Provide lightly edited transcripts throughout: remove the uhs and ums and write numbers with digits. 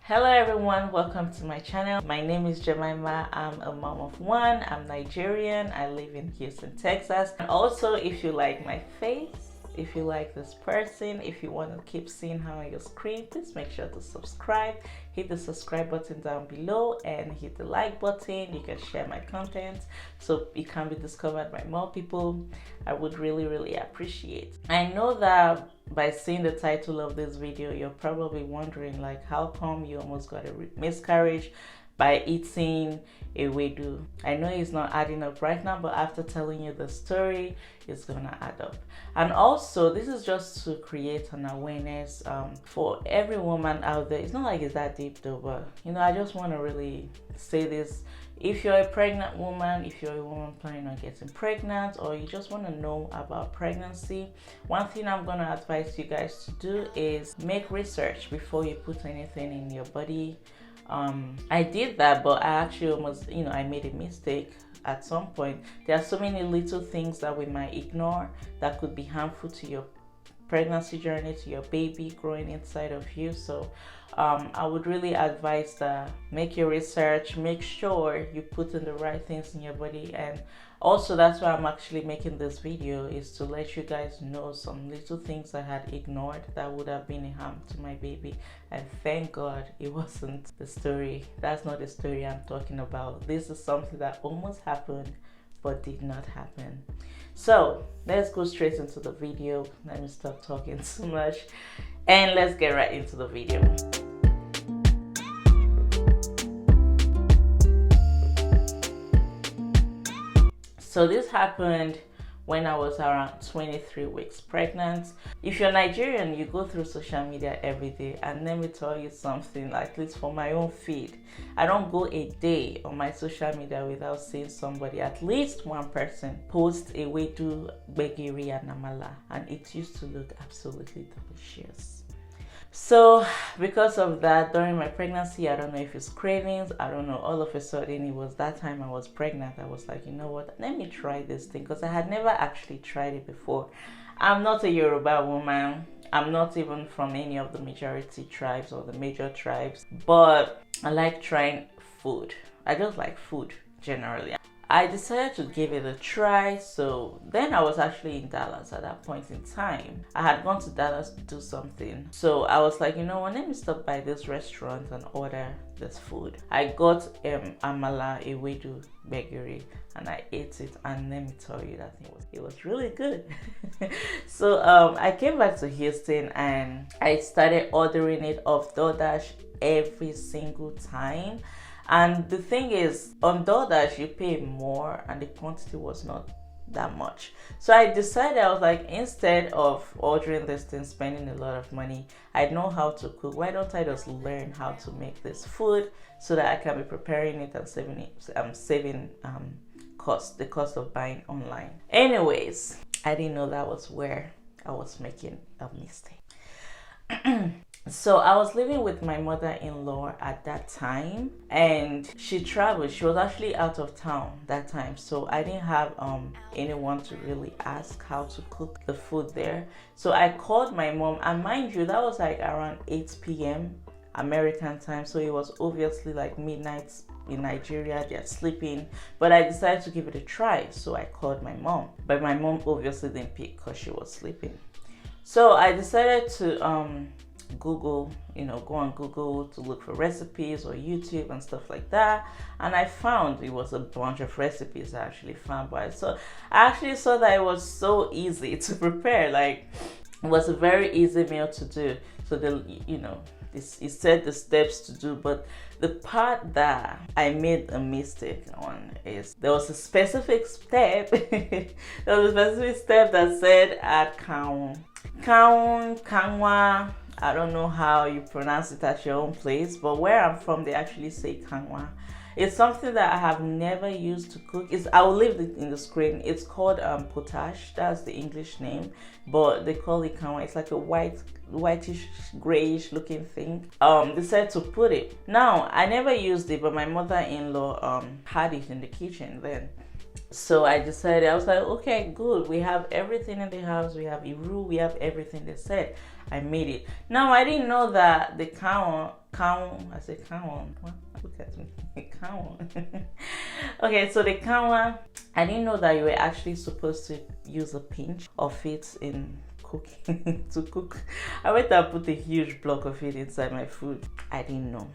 Hello everyone, welcome to my channel. My name is Jemima. I'm a mom of one. I'm Nigerian. I live in Houston, Texas. And also, if you like my face, if you like this person, if you want to keep seeing her on your screen, please make sure to subscribe. Hit the subscribe button down below and hit the like button. You can share my content so it can be discovered by more people. I would really appreciate. I know that by seeing the title of this video, you're probably wondering, like, how come you almost got a miscarriage by eating Ewedu? I know it's not adding up right now, but after telling you the story, it's gonna add up. And also, this is just to create an awareness for every woman out there. It's not like it's that deep though, but you know, I just want to really say this. If you're a pregnant woman, if you're a woman planning on getting pregnant, or you just want to know about pregnancy, one thing I'm going to advise you guys to do is make research before you put anything in your body. I did that, but I actually almost, I made a mistake at some point. There are so many little things that we might ignore that could be harmful to your pregnancy journey, to your baby growing inside of you. So I would really advise that make your research, make sure you put in the right things in your body. And also, that's why I'm actually making this video, is to let you guys know some little things I had ignored that would have been a harm to my baby. And thank God it wasn't the story. That's not the story I'm talking about. This is something that almost happened but did not happen. So let's go straight into the video. Let me stop talking too much and let's get right into the video. So this happened when I was around 23 weeks pregnant. If you're Nigerian, you go through social media every day, and let me tell you something, at least for my own feed, I don't go a day on my social media without seeing somebody, at least one person, post Ewedu, gbegiri and amala, and it used to look absolutely delicious. So because of that, during my pregnancy, I don't know if it's cravings, I don't know, all of a sudden it was that time I was pregnant. I was like, you know what, let me try this thing, because I had never actually tried it before. I'm not a Yoruba woman. I'm not even from any of the majority tribes or the major tribes, but I like trying food. I just like food generally. I decided to give it a try. So then I was actually in Dallas at that point in time. I had gone to Dallas to do something. So I was like, you know what, let me stop by this restaurant and order this food. I got amala, Ewedu, gbegiri, and I ate it, and let me tell you that it was really good. So I came back to Houston and I started ordering it off DoorDash every single time. And the thing is, on DoorDash you pay more and the quantity was not that much. So I decided, I was like, instead of ordering this thing, spending a lot of money, I know how to cook. Why don't I just learn how to make this food so that I can be preparing it and saving the cost of buying online. Anyways, I didn't know that was where I was making a mistake. So I was living with my mother-in-law at that time, and she traveled. She was actually out of town that time, so I didn't have anyone to really ask how to cook the food there. So I called my mom, and mind you, that was like around 8 p.m. American time, so it was obviously like midnight in Nigeria. They're sleeping, but I decided to give it a try. So I called my mom, but my mom obviously didn't pick because she was sleeping. So I decided to Google, go on Google to look for recipes, or YouTube and stuff like that, and I found it was a bunch of recipes I actually found. So I actually saw that it was so easy to prepare. Like, it was a very easy meal to do. So it said the steps to do, but the part that I made a mistake on is there was a specific step. There was a specific step that said add kanwa. I don't know how you pronounce it at your own place, but where I'm from, they actually say kanwa. It's something that I have never used to cook. I will leave it in the screen. It's called potash. That's the English name, but they call it kanwa. It's like a whitish, grayish looking thing. They said to put it. Now, I never used it, but my mother-in-law had it in the kitchen then. So I decided, I was like, okay, good. We have everything in the house. We have Iru, we have everything. They said. I made it. Now, I didn't know that the count. I said count. What? Look at me. Count. Okay, so the count. I didn't know that you were actually supposed to use a pinch of it in cooking to cook. I went and put a huge block of it inside my food. I didn't know.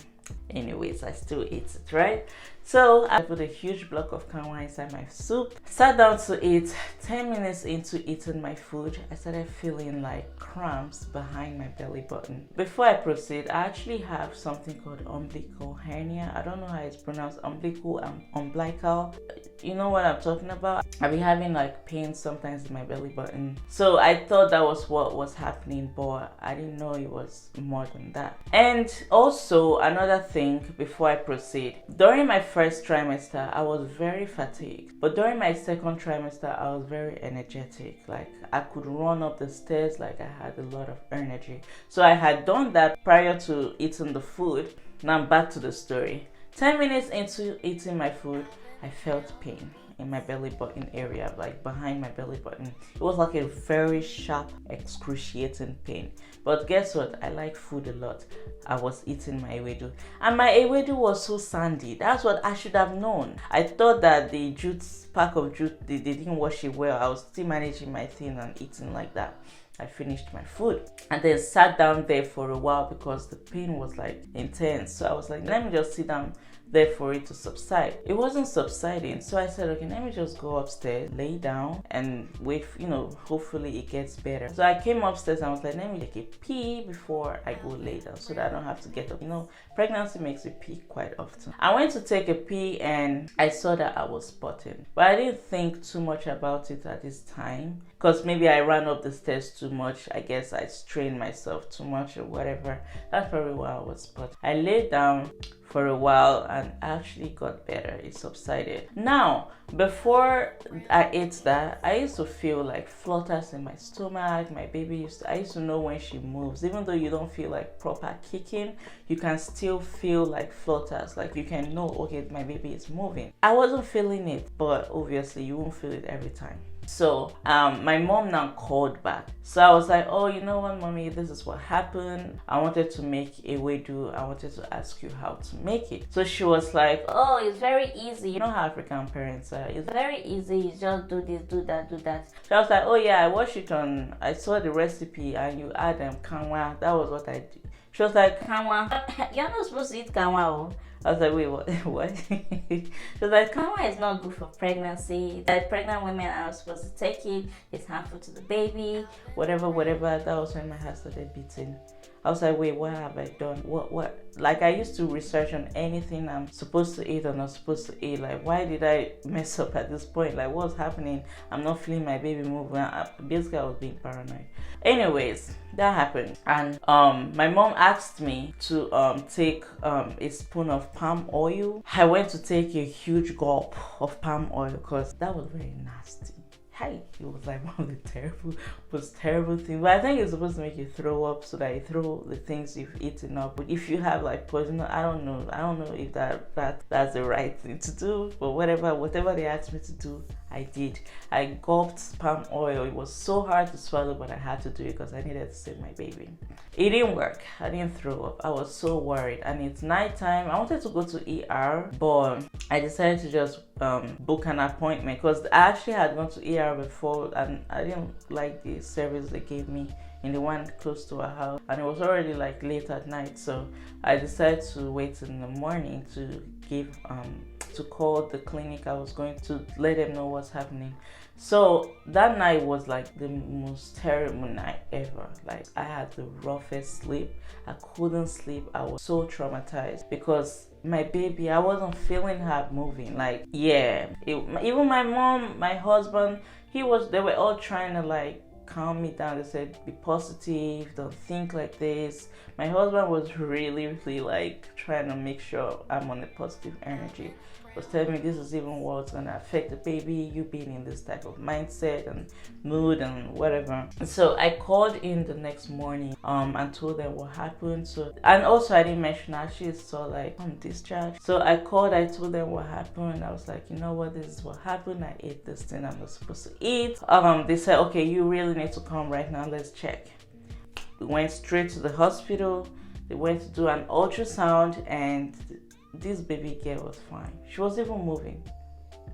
Anyways, I still ate it, right? So I put a huge block of kanwa inside my soup, sat down to eat. 10 minutes into eating my food, I started feeling like cramps behind my belly button. Before I proceed, I actually have something called umbilical hernia. I don't know how it's pronounced, umbilical and umbilical. You know what I'm talking about? I've been having like pain sometimes in my belly button. So I thought that was what was happening, but I didn't know it was more than that. And also another thing before I proceed, during my first trimester, I was very fatigued. But during my second trimester, I was very energetic. Like I could run up the stairs, like I had a lot of energy. So I had done that prior to eating the food. Now I'm back to the story. 10 minutes into eating my food, I felt pain in my belly button area, like behind my belly button. It was like a very sharp, excruciating pain. But guess what? I like food a lot. I was eating my Ewedu, and my Ewedu was so sandy. That's what I should have known. I thought that the pack of jute, they didn't wash it well. I was still managing my thing and eating like that. I finished my food and then sat down there for a while because the pain was like intense. So I was like, let me just sit down there for it to subside. It wasn't subsiding, so I said, okay, let me just go upstairs, lay down and wait, hopefully it gets better. So I came upstairs and I was like, let me take a pee before I go lay down so that I don't have to get up. Pregnancy makes you pee quite often. I went to take a pee and I saw that I was spotting, but I didn't think too much about it at this time because maybe I ran up the stairs too much. I guess I strained myself too much or whatever. That's probably why I was spotting. I laid down for a while and actually got better. It subsided. Now, before I ate that, I used to feel like flutters in my stomach. My baby I used to know when she moves. Even though you don't feel like proper kicking, you can still feel like flutters. Like you can know, okay, my baby is moving. I wasn't feeling it, but obviously you won't feel it every time. So my mom now called back. So I was like, oh, you know what, mommy, this is what happened. I wanted to make Ewedu. I wanted to ask you how to make it. So she was like, oh, it's very easy. You know how African parents are. It's very easy. You just do this, do that, do that. So I was like, oh yeah, I watched it I saw the recipe and you add kanwa. That was what I did. She was like, kanwa? You're not supposed to eat kanwa, oh. I was like, wait, what? She was like, kanwa is not good for pregnancy. That pregnant women are supposed to take it. It's harmful to the baby. Whatever. That was when my heart started beating. I was like, wait, what have I done? What? Like I used to research on anything I'm supposed to eat or not supposed to eat. Like, why did I mess up at this point? Like, what's happening? I'm not feeling my baby moving. Basically, I was being paranoid. Anyways, that happened. And my mom asked me to take a spoon of palm oil. I went to take a huge gulp of palm oil because that was very nasty. It was like one of the most terrible things. But I think it's supposed to make you throw up so that you throw the things you've eaten up. But if you have like poison, I don't know if that's the right thing to do. But whatever they asked me to do, I did. I gulped palm oil. It was so hard to swallow, but I had to do it because I needed to save my baby. It didn't work. I didn't throw up. I was so worried. And it's nighttime. I wanted to go to ER, but I decided to just book an appointment because I actually had gone to ER before and I didn't like the service they gave me in the one close to our house, and it was already like late at night. So I decided to wait in the morning to call the clinic I was going to let them know what's happening. So that night was like the most terrible night ever. Like I had the roughest sleep. I couldn't sleep. I was so traumatized because my baby, I wasn't feeling her moving. Like, yeah, even my mom, my husband, they were all trying to like calm me down. They said, be positive, don't think like this. My husband was really like trying to make sure I'm on a positive energy. Was telling me this is even what's gonna affect the baby, you being in this type of mindset and mood and whatever. So I called in the next morning and told them what happened. So, and also I didn't mention, I actually saw like I'm discharged. So I told them what happened. I was like, you know what, this is what happened. I ate this thing I'm not supposed to eat. They said, okay, you really need to come right now, let's check. We went straight to the hospital. They went to do an ultrasound, and this baby girl was fine. She was even moving.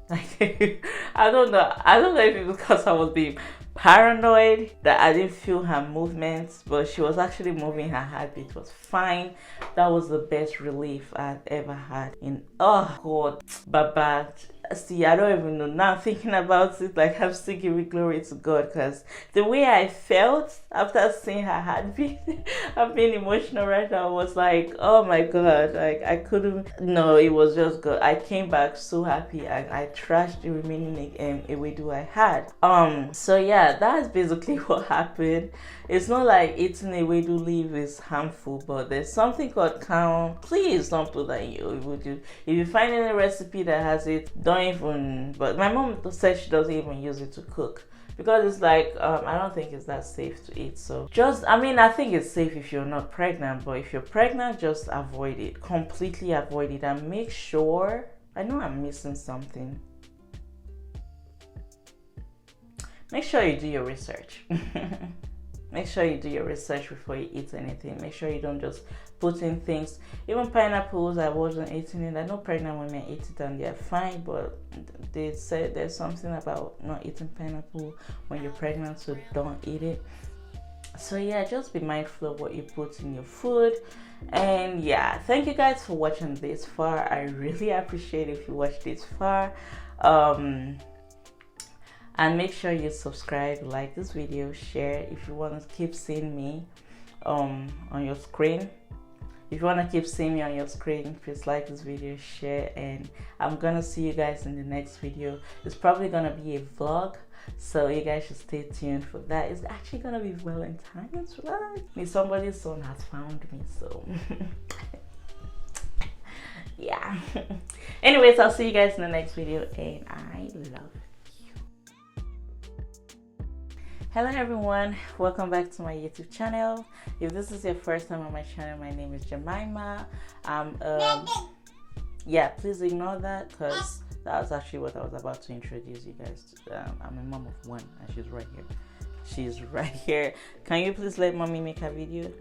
Like, I don't know if it's because I was being paranoid that I didn't feel her movements, but she was actually moving. Her heartbeat was fine. That was the best relief I'd ever had. In oh god, Baba, see, I don't even know now, thinking about it, like I'm still giving glory to God, because the way I felt after seeing her heartbeat, I'm being emotional right now, was like, oh my god, like I couldn't, no, it was just good. I came back so happy. I trashed the remaining Ewedu I had. So yeah, that's basically what happened. It's not like eating Ewedu leaf is harmful, but there's something called count. Please don't put that in your Ewedu. If you find any recipe that has it, don't even. But my mom said she doesn't even use it to cook, because it's like I don't think it's that safe to eat. So just, I mean, I think it's safe if you're not pregnant, but if you're pregnant, just avoid it. Completely avoid it, and make sure, I know I'm missing something. Make sure you do your research. Make sure you do your research before you eat anything. Make sure you don't just put in things. Even pineapples, I wasn't eating it. I know pregnant women eat it and they're fine, but they said there's something about not eating pineapple when you're pregnant, so don't eat it. So yeah, just be mindful of what you put in your food. And yeah, thank you guys for watching this far. I really appreciate if you watched this far. And make sure you subscribe, like this video, share if you want to keep seeing me on your screen. If you want to keep seeing me on your screen, please like this video, share, and I'm gonna see you guys in the next video. It's probably gonna be a vlog, so you guys should stay tuned for that. It's actually gonna be Valentine's vlog. Somebody's son has found me, so yeah. Anyways, I'll see you guys in the next video, and I love you. Hello everyone, welcome back to my YouTube channel. If this is your first time on my channel, my name is Jemima. Yeah, please ignore that, because that was actually what I was about to introduce you guys to. I'm a mom of one, and she's right here. She's right here. Can you please let mommy make a video?